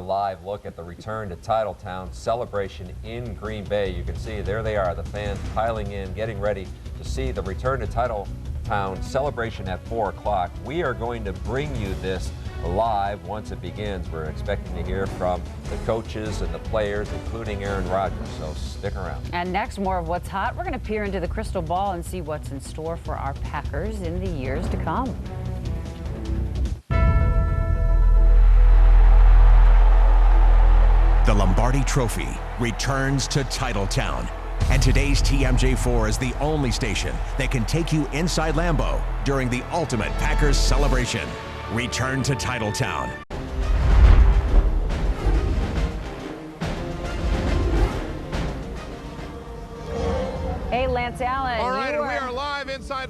Live look at the return to Titletown Celebration in Green Bay. You can see there they are, the fans piling in, getting ready to see the return to Titletown Celebration at 4 o'clock. We are going to bring you this live once it begins. We're expecting to hear from the coaches and the players, including Aaron Rodgers, so stick around. And next, more of what's hot. We're going to peer into the crystal ball and see what's in store for our Packers in the years to come. The Lombardi Trophy returns to Titletown, and today's TMJ4 is the only station that can take you inside Lambeau during the ultimate Packers celebration. Return to Titletown. Hey, Lance Allen. All right, and we are live inside.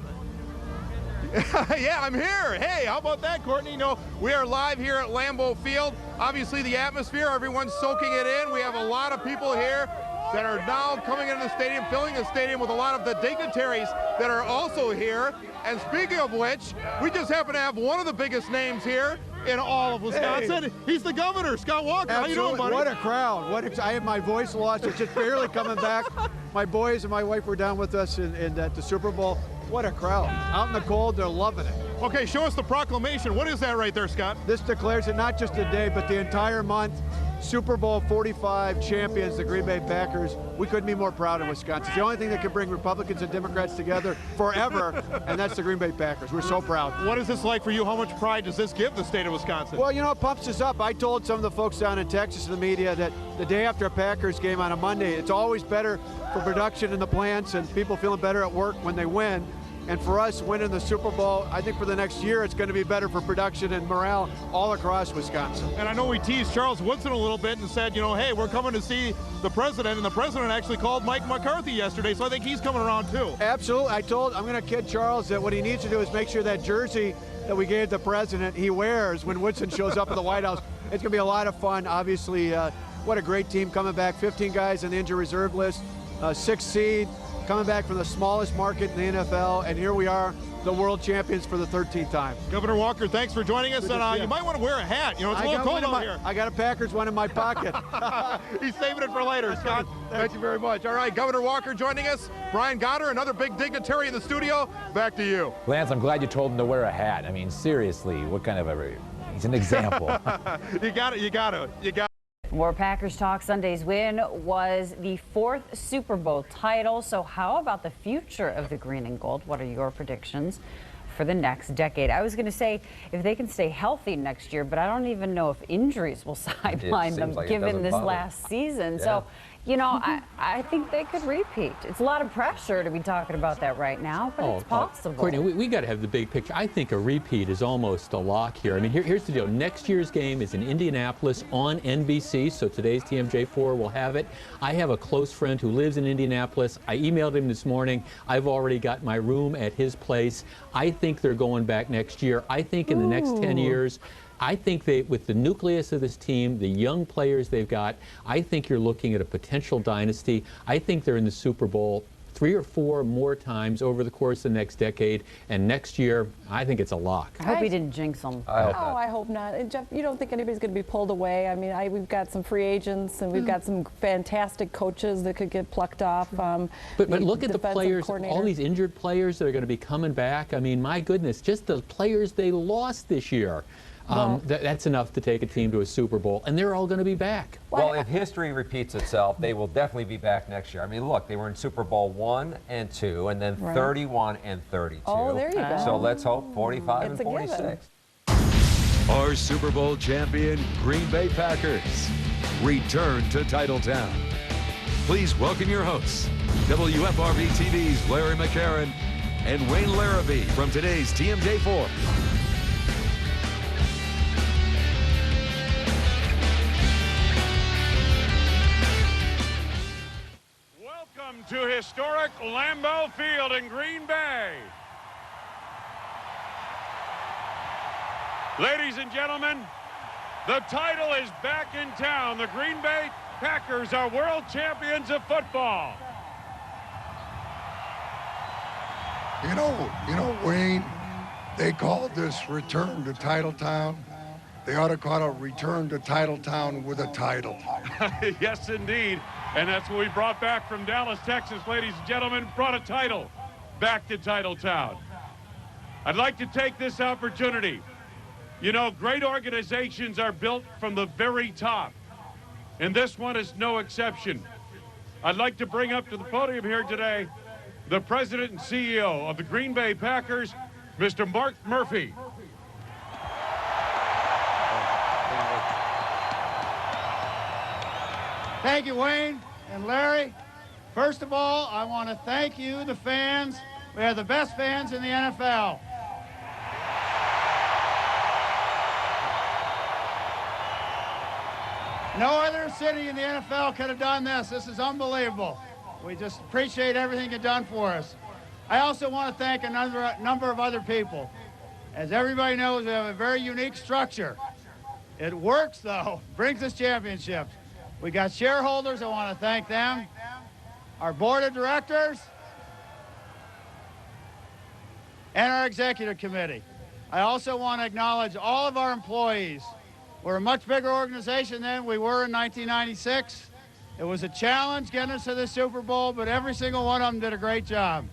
Yeah, I'm here. Hey, how about that, Courtney? You know, we are live here at Lambeau Field. Obviously, the atmosphere, everyone's soaking it in. We have a lot of people here that are now coming into the stadium, filling the stadium with a lot of the dignitaries that are also here. And speaking of which, we just happen to have one of the biggest names here in all of Wisconsin. Hey. He's the governor, Scott Walker. Absolutely. How you doing, buddy? What a crowd. I have my voice lost. It's just barely coming back. My boys and my wife were down with us at the Super Bowl. What a crowd. Out in the cold, they're loving it. Okay, show us the proclamation. What is that right there, Scott? This declares it not just a day, but the entire month. Super Bowl 45 champions, the Green Bay Packers. We couldn't be more proud of Wisconsin. It's the only thing that can bring Republicans and Democrats together forever, and that's the Green Bay Packers. We're so proud. What is this like for you? How much pride does this give the state of Wisconsin? Well, you know, it pumps us up. I told some of the folks down in Texas in the media that the day after a Packers game on a Monday, it's always better for production in the plants and people feeling better at work when they win. And for us, winning the Super Bowl, I think for the next year, it's going to be better for production and morale all across Wisconsin. And I know we teased Charles Woodson a little bit and said, you know, hey, we're coming to see the president. And the president actually called Mike McCarthy yesterday, so I think he's coming around too. Absolutely. I'm going to kid Charles that what he needs to do is make sure that jersey that we gave the president he wears when Woodson shows up at the White House. It's going to be a lot of fun. Obviously, what a great team coming back. 15 guys on the injured reserve list, 6th seed. Coming back from the smallest market in the NFL, and here we are, the world champions for the 13th time. Governor Walker, thanks for joining us, and you might want to wear a hat. You know, it's a little cold out here. I got a Packers one in my pocket. He's saving it for later, Scott. Thank you very much. All right, Governor Walker joining us. Brian Goddard, another big dignitary in the studio. Back to you. Lance, I'm glad you told him to wear a hat. I mean, seriously, what kind of he's an example. You got it. More Packers talk. Sunday's win was the 4th Super Bowl title. So how about the future of the green and gold? What are your predictions for the next decade? I was going to say if they can stay healthy next year, but I don't even know if injuries will sideline them given this last season. Yeah. So, you know, I think they could repeat. It's a lot of pressure to be talking about that right now, but it's possible. Courtney, we got to have the big picture. I think a repeat is almost a lock here. I mean, here's the deal. Next year's game is in Indianapolis on NBC, so today's TMJ4 will have it. I have a close friend who lives in Indianapolis. I emailed him this morning. I've already got my room at his place. I think they're going back next year. I think in the next 10 years, I think with the nucleus of this team, the young players they've got, I think you're looking at a potential dynasty. I think they're in the Super Bowl 3 or 4 more times over the course of the next decade. And next year, I think it's a lock. I hope he didn't jinx them. I hope not. And Jeff, you don't think anybody's going to be pulled away? I mean, we've got some free agents and we've got some fantastic coaches that could get plucked off. But look at the players, all these injured players that are going to be coming back. I mean, my goodness, just the players they lost this year. That's enough to take a team to a Super Bowl, and they're all going to be back. Well, if history repeats itself, they will definitely be back next year. I mean, look, they were in Super Bowl 1 and 2, and then 31 and 32. Oh, there you go. So let's hope 45 and 46. Our Super Bowl champion Green Bay Packers return to Titletown. Please welcome your hosts, WFRB TV's Larry McCarran and Wayne Larrabee from today's TMJ4. To historic Lambeau Field in Green Bay. Ladies and gentlemen, the title is back in town. The Green Bay Packers are world champions of football. You know, Wayne, they called this return to Titletown They ought to call it Return to Titletown with a title. Yes, indeed. And that's what we brought back from Dallas, Texas, ladies and gentlemen. Brought a title back to Titletown. I'd like to take this opportunity. You know, great organizations are built from the very top, and this one is no exception. I'd like to bring up to the podium here today the president and CEO of the Green Bay Packers, Mr. Mark Murphy. Thank you, Wayne and Larry. First of all, I want to thank you, the fans. We have the best fans in the NFL. No other city in the NFL could have done this. This is unbelievable. We just appreciate everything you've done for us. I also want to thank a number of other people. As everybody knows, we have a very unique structure. It works, though, brings us championships. We got shareholders, I want to thank them. Our board of directors, and our executive committee. I also want to acknowledge all of our employees. We're a much bigger organization than we were in 1996. It was a challenge getting us to the Super Bowl, but every single one of them did a great job.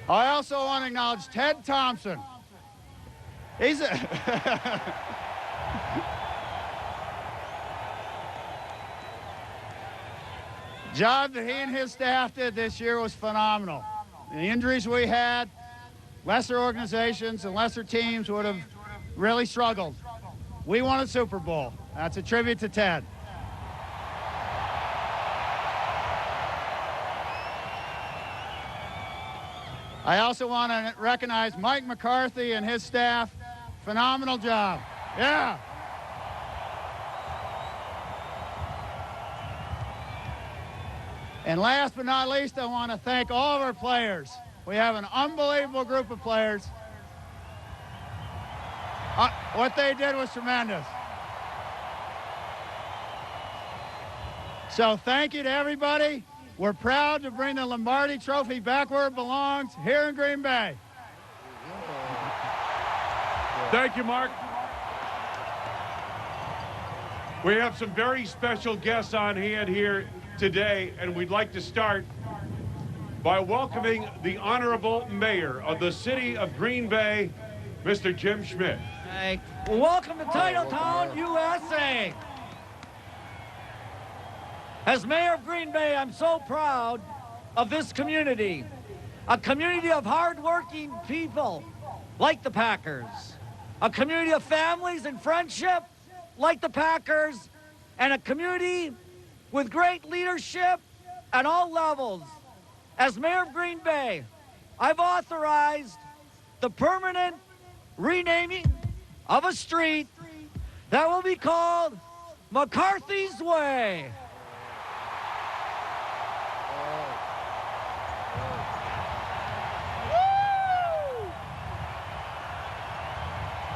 I also want to acknowledge Ted Thompson. He's a job that he and his staff did this year was phenomenal. The injuries we had, lesser organizations and lesser teams would have really struggled. We won a Super Bowl. That's a tribute to Ted. I also want to recognize Mike McCarthy and his staff. Phenomenal job. Yeah. And last but not least, I want to thank all of our players. We have an unbelievable group of players. What they did was tremendous. So thank you to everybody. We're proud to bring the Lombardi Trophy back where it belongs, here in Green Bay. Thank you, Mark. We have some very special guests on hand here today, and we'd like to start by welcoming the Honorable Mayor of the City of Green Bay, Mr. Jim Schmidt. Hey, welcome to Titletown, USA. As mayor of Green Bay, I'm so proud of this community, a community of hardworking people like the Packers, a community of families and friendship like the Packers, and a community with great leadership at all levels. As mayor of Green Bay, I've authorized the permanent renaming of a street that will be called McCarthy's Way.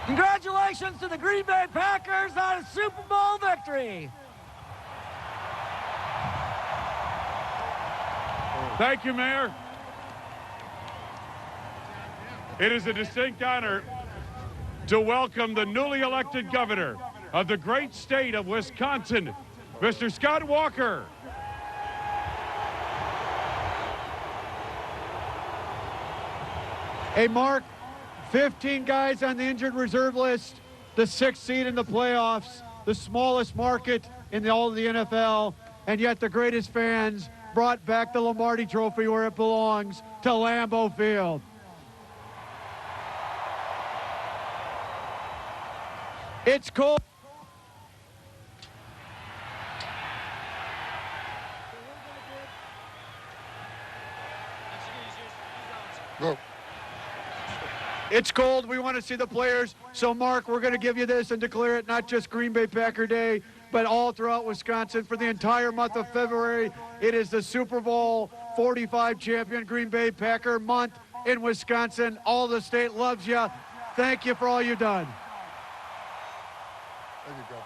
Congratulations to the Green Bay Packers on a Super Bowl victory. Thank you, Mayor. It is a distinct honor to welcome the newly elected governor of the great state of Wisconsin, Mr. Scott Walker. Hey, Mark, 15 guys on the injured reserve list, the 6th seed in the playoffs, the smallest market in all of the NFL, and yet the greatest fans brought back the Lombardi Trophy where it belongs, to Lambeau Field. It's cold. Go. It's cold. We want to see the players. So, Mark, we're going to give you this and declare it not just Green Bay Packer Day, but all throughout Wisconsin for the entire month of February. It is the Super Bowl 45 champion Green Bay Packer month in Wisconsin. All the state loves you. Thank you for all you've done. Thank you, Governor.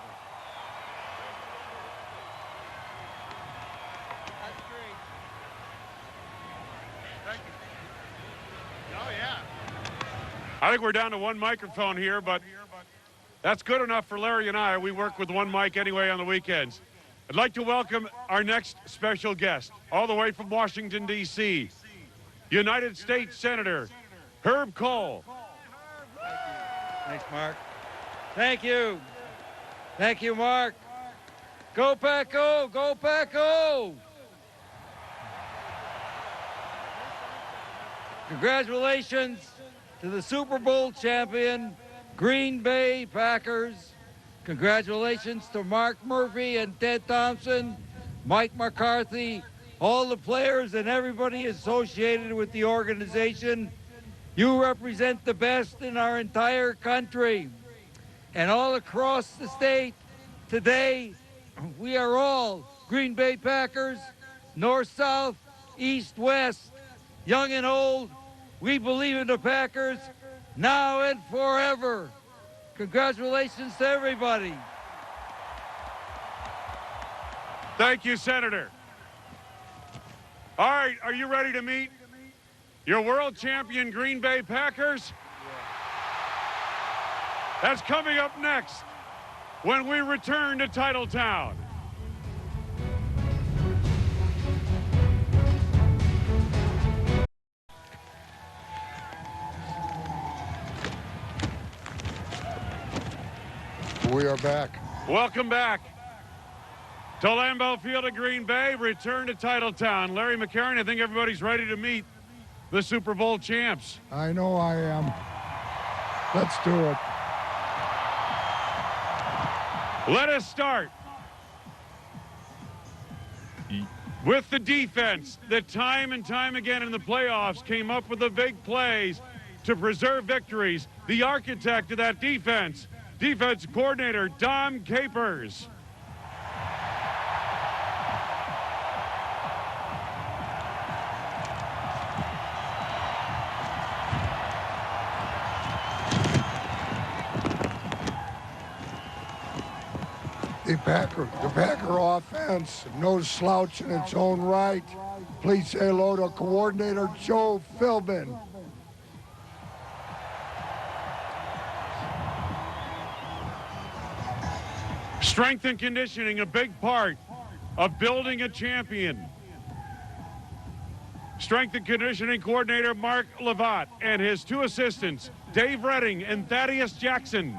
I think we're down to one microphone here, but that's good enough for Larry and I. We work with one mic anyway on the weekends. I'd like to welcome our next special guest, all the way from Washington, D.C., United States Senator Herb Kohl. Thanks, Mark. Thank you. Thank you, Mark. Go Pack Go! Go Pack Go! Congratulations to the Super Bowl champion, Green Bay Packers. Congratulations to Mark Murphy and Ted Thompson, Mike McCarthy, all the players and everybody associated with the organization. You represent the best in our entire country. And all across the state today, we are all Green Bay Packers, north, south, east, west, young and old. We believe in the Packers now and forever. Congratulations to everybody. Thank you, Senator. All right, are you ready to meet your world champion Green Bay Packers? That's coming up next when we return to Titletown. We are back. Welcome back to Lambeau Field of Green Bay. Return to Titletown. Larry McCarron, I think everybody's ready to meet the Super Bowl champs. I know I am. Let's do it. Let us start with the defense that time and time again in the playoffs came up with the big plays to preserve victories. The architect of that defense, defense coordinator Dom Capers. The Packer offense, no slouch in its own right. Please say hello to coordinator Joe Philbin. Strength and conditioning, a big part of building a champion. Strength and conditioning coordinator Mark Levat and his two assistants, Dave Redding and Thaddeus Jackson.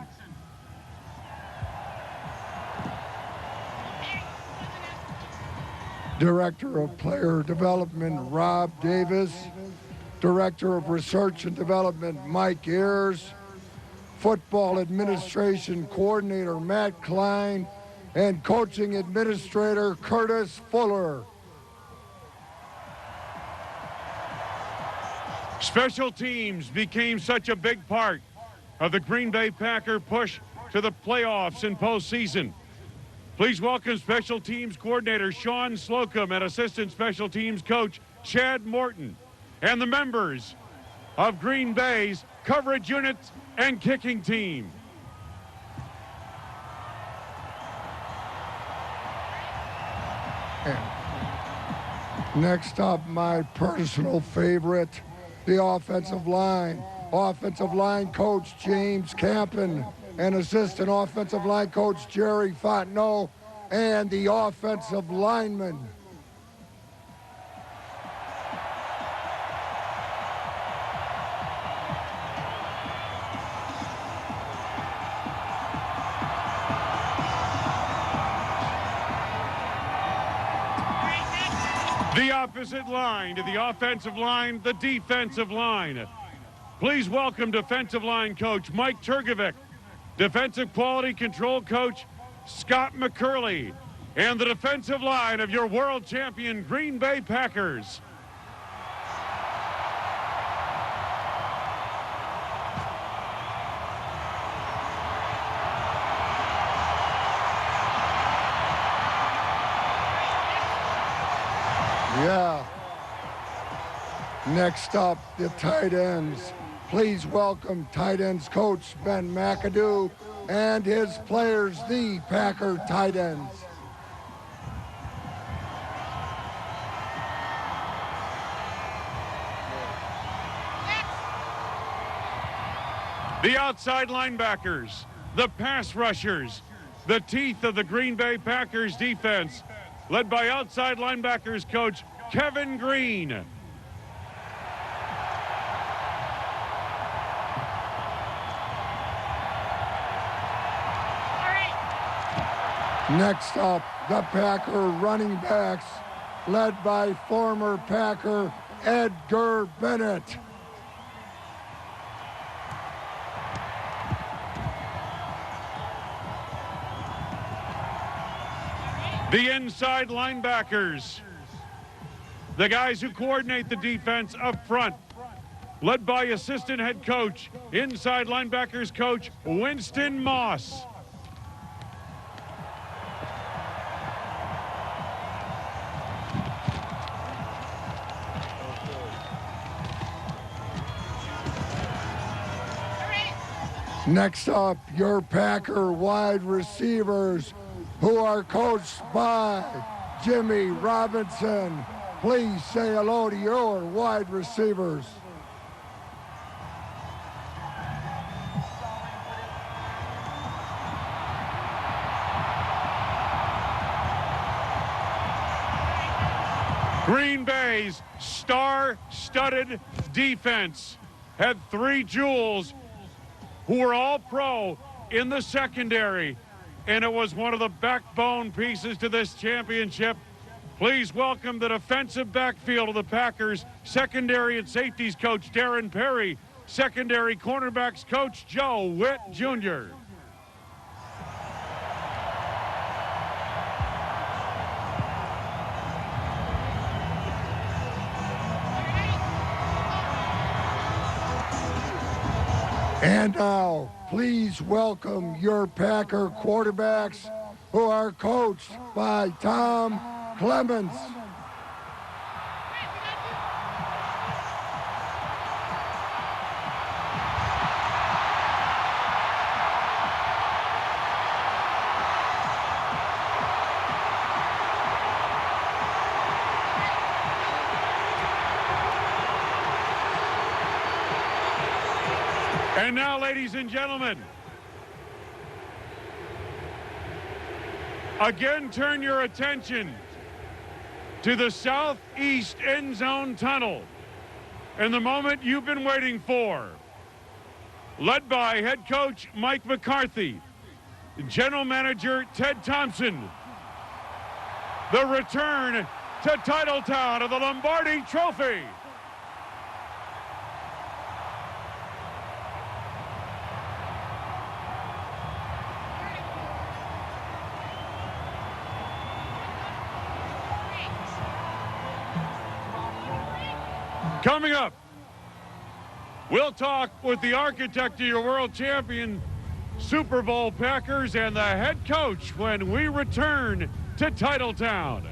Director of Player Development, Rob Davis. Director of Research and Development, Mike Ayers. Football Administration Coordinator, Matt Klein. And Coaching Administrator, Curtis Fuller. Special teams became such a big part of the Green Bay Packer push to the playoffs and postseason. Please welcome Special Teams Coordinator Sean Slocum and Assistant Special Teams Coach Chad Morton and the members of Green Bay's coverage unit and kicking team. And next up, my personal favorite, the offensive line. Offensive line coach James Campen and assistant offensive line coach Jerry Fontenot and the offensive lineman. The opposite line to the offensive line, the defensive line. Please welcome defensive line coach Mike Turgovic, defensive quality control coach Scott McCurley, and the defensive line of your world champion Green Bay Packers. Yeah. Next up, the tight ends. Please welcome tight ends coach Ben McAdoo and his players, the Packer tight ends. The outside linebackers, the pass rushers, the teeth of the Green Bay Packers defense, led by outside linebackers coach Kevin Green. Next up, the Packer running backs, led by former Packer Edgar Bennett. The inside linebackers, the guys who coordinate the defense up front, led by assistant head coach, inside linebackers coach Winston Moss. Next up, your Packer wide receivers, who are coached by Jimmy Robinson. Please say hello to your wide receivers. Green Bay's star-studded defense had 3 jewels who were all pro in the secondary, and it was one of the backbone pieces to this championship. Please welcome the defensive backfield of the Packers, secondary and safeties coach Darren Perry, secondary cornerbacks coach Joe Witt Jr. And now, please welcome your Packer quarterbacks, who are coached by Tom Clements. And now, ladies and gentlemen, again turn your attention to the southeast end zone tunnel and the moment you've been waiting for. Led by head coach Mike McCarthy, general manager Ted Thompson, the return to Titletown of the Lombardi Trophy. Coming up, we'll talk with the architect of your world champion Super Bowl Packers and the head coach when we return to Titletown.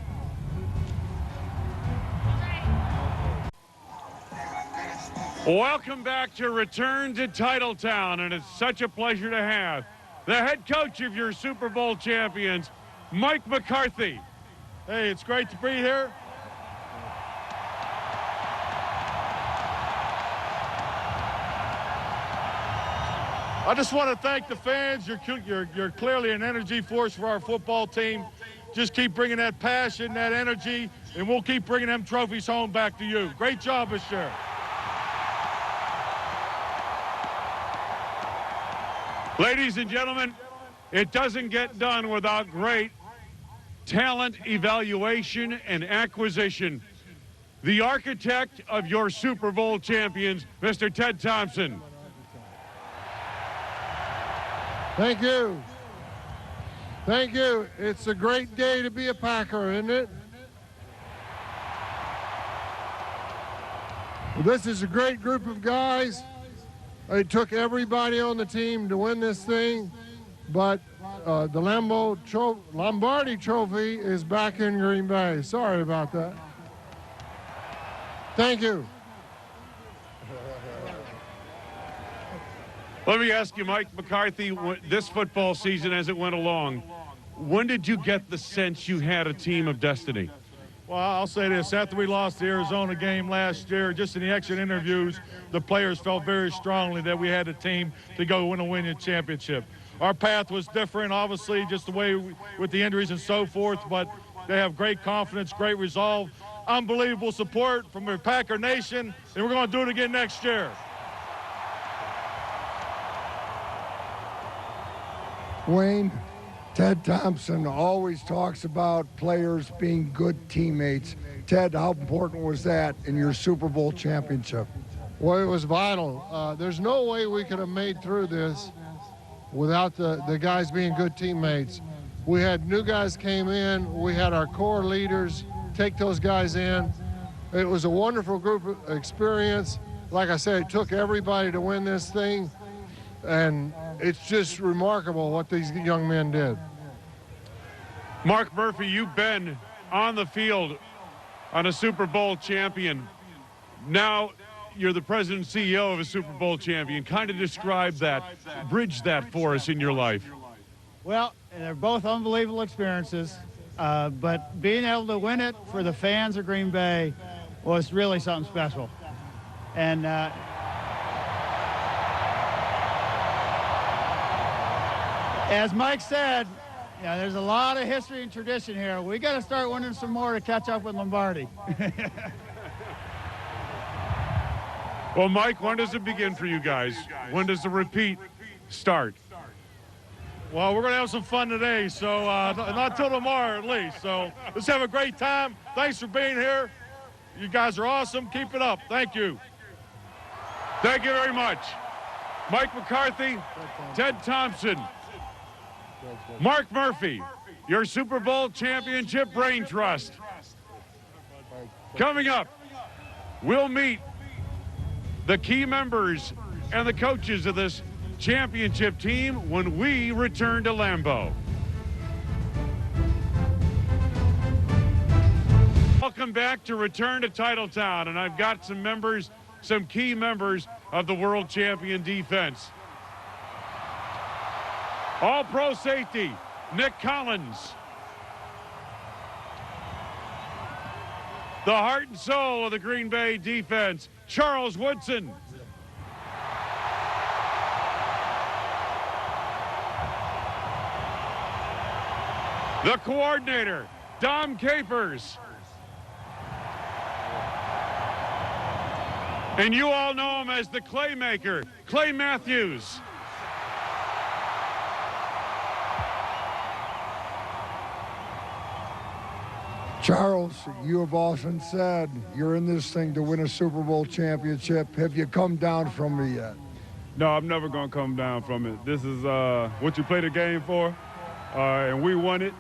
Welcome back to Return to Titletown, and it's such a pleasure to have the head coach of your Super Bowl champions, Mike McCarthy. Hey, it's great to be here. I just want to thank the fans. You're clearly an energy force for our football team. Just keep bringing that passion, that energy, and we'll keep bringing them trophies home back to you. Great job this year. Ladies and gentlemen, it doesn't get done without great talent evaluation and acquisition. The architect of your Super Bowl champions, Mr. Ted Thompson. Thank you. Thank you. It's a great day to be a Packer, isn't it? This is a great group of guys. It took everybody on the team to win this thing, but the Lombardi Trophy is back in Green Bay. Sorry about that. Thank you. Let me ask you, Mike McCarthy, this football season as it went along, when did you get the sense you had a team of destiny? Well, I'll say this. After we lost the Arizona game last year, just in the exit interviews, the players felt very strongly that we had a team to go win a winning championship. Our path was different, obviously, just the way with the injuries and so forth, but they have great confidence, great resolve, unbelievable support from the Packer Nation, and we're going to do it again next year. Wayne, Ted Thompson always talks about players being good teammates. Ted, how important was that in your Super Bowl championship? Well, it was vital. There's no way we could have made through this without the guys being good teammates. We had new guys came in. We had our core leaders take those guys in. It was a wonderful group experience. Like I said, it took everybody to win this thing, and it's just remarkable what these young men did. Mark Murphy, you've been on the field on a Super Bowl champion. Now you're the president and CEO of a Super Bowl champion. Kind of describe that, bridge that for us in your life. Well, they're both unbelievable experiences, but being able to win it for the fans of Green Bay was really something special. And as Mike said, yeah, there's a lot of history and tradition here. We got to start winning some more to catch up with Lombardi. Well, Mike, when does it begin for you guys? When does the repeat start? Well, we're going to have some fun today, so not till tomorrow at least. So let's have a great time. Thanks for being here. You guys are awesome. Keep it up. Thank you. Thank you very much. Mike McCarthy, Ted Thompson, Mark Murphy, your Super Bowl championship brain trust. Coming up, we'll meet the key members and the coaches of this championship team when we return to Lambeau. Welcome back to Return to Titletown, and I've got some key members of the world champion defense. All-pro safety, Nick Collins. The heart and soul of the Green Bay defense, Charles Woodson. The coordinator, Dom Capers. And you all know him as the Claymaker, Clay Matthews. Charles, you have often said you're in this thing to win a Super Bowl championship. Have you come down from it yet? No, I'm never going to come down from it. This is what you play the game for, and we won it,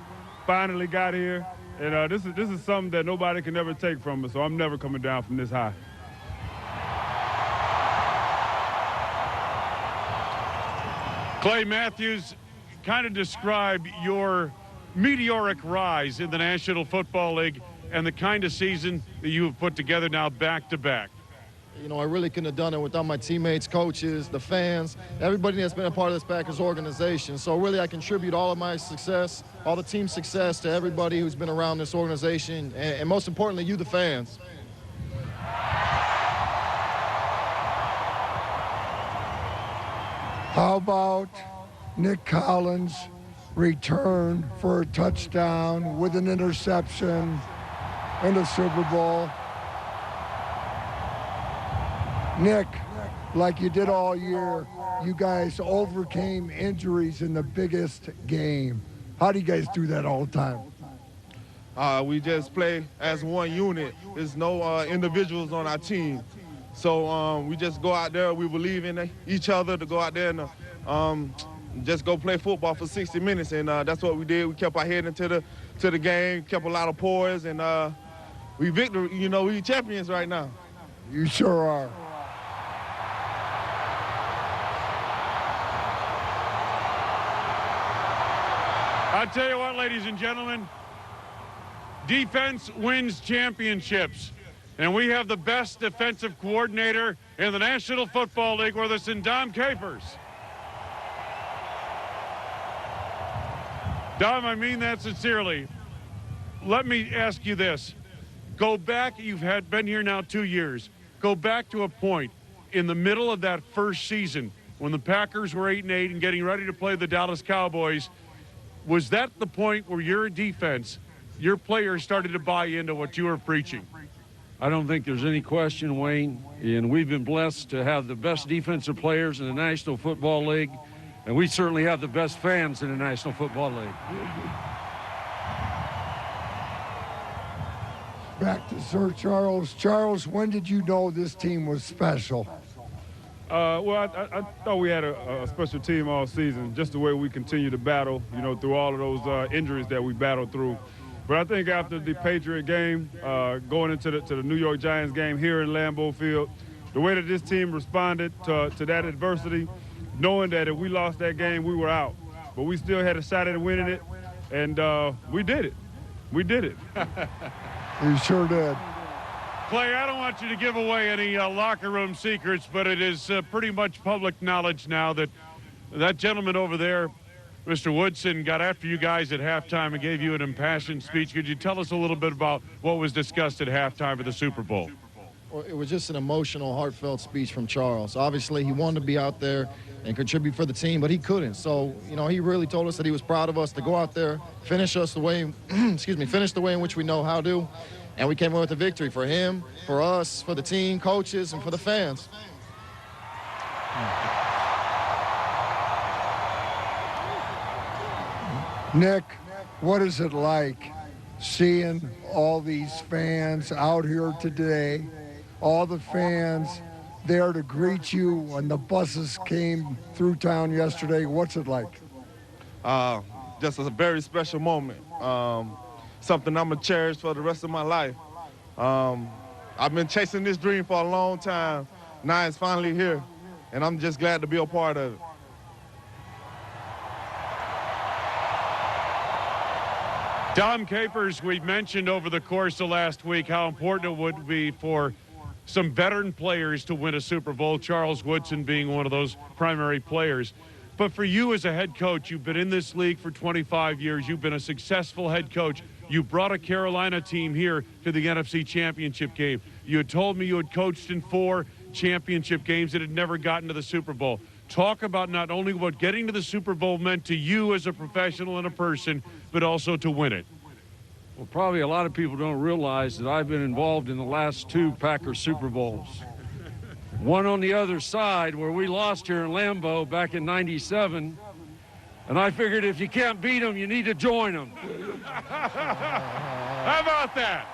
finally got here. And this is something that nobody can ever take from us, so I'm never coming down from this high. Clay Matthews, kind of describe your meteoric rise in the National Football League and the kind of season that you have put together now back-to-back. You know, I really couldn't have done it without my teammates, coaches, the fans, everybody that's been a part of this Packers organization. So really I contribute all of my success, all the team success to everybody who's been around this organization, and most importantly, you, the fans. How about Nick Collins' return for a touchdown with an interception in the Super Bowl? Nick, like you did all year, you guys overcame injuries in the biggest game. How do you guys do that all the time? We just play as one unit. There's no individuals on our team. So we just go out there. We believe in each other to go out there and just go play football for 60 minutes. And that's what we did. We kept our head into the game, kept a lot of poise, and we champions right now. You sure are. I'll tell you what, ladies and gentlemen, defense wins championships. And we have the best defensive coordinator in the National Football League with us in Dom Capers. Dom, I mean that sincerely. Let me ask you this. Go back, been here now 2 years. Go back to a point in the middle of that first season when the Packers were 8-8 and getting ready to play the Dallas Cowboys. Was that the point where your defense, your players started to buy into what you were preaching? I don't think there's any question, Wayne, and we've been blessed to have the best defensive players in the National Football League, and we certainly have the best fans in the National Football League. Back to Sir Charles. Charles, when did you know this team was special? Well, I thought we had a special team all season, just the way we continue to battle, you know, through all of those injuries that we battled through. But I think after the Patriot game, going into the New York Giants game here in Lambeau Field, the way that this team responded to that adversity, knowing that if we lost that game, we were out. But we still had a shot at winning it, and we did it. We did it. You sure did. Clay, I don't want you to give away any locker room secrets, but it is pretty much public knowledge now that that gentleman over there, Mr. Woodson, got after you guys at halftime and gave you an impassioned speech. Could you tell us a little bit about what was discussed at halftime of the Super Bowl? Well, it was just an emotional, heartfelt speech from Charles. Obviously, he wanted to be out there and contribute for the team, but he couldn't. So, you know, he really told us that he was proud of us to go out there, finish us the way, finish the way in which we know how to. And we came away with a victory for him, for us, for the team, coaches, and for the fans. Nick, what is it like seeing all these fans out here today, all the fans there to greet you when the buses came through town yesterday? What's it like? Just a very special moment. Something I'm going to cherish for the rest of my life. I've been chasing this dream for a long time. Now it's finally here, and I'm just glad to be a part of it. Dom Capers, we mentioned over the course of last week how important it would be for some veteran players to win a Super Bowl, Charles Woodson being one of those primary players. But for you as a head coach, you've been in this league for 25 years. You've been a successful head coach. You brought a Carolina team here to the NFC Championship game. You had told me you had coached in 4 championship games that had never gotten to the Super Bowl. Talk about not only what getting to the Super Bowl meant to you as a professional and a person, but also to win it. Well, probably a lot of people don't realize that I've been involved in the last 2 Packers Super Bowls. One on the other side where we lost here in Lambeau back in '97. And I figured if you can't beat them, you need to join them. How about that?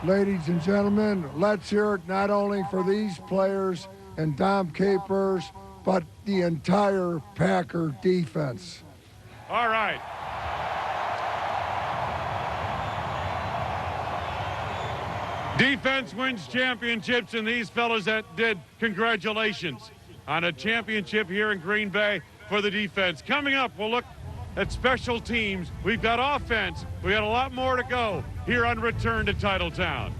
Ladies and gentlemen, let's hear it not only for these players and Dom Capers, but the entire Packer defense. All right. Defense wins championships, and these fellas that did, congratulations on a championship here in Green Bay for the defense. Coming up, we'll look at special teams. We've got offense. We got a lot more to go here on Return to Titletown.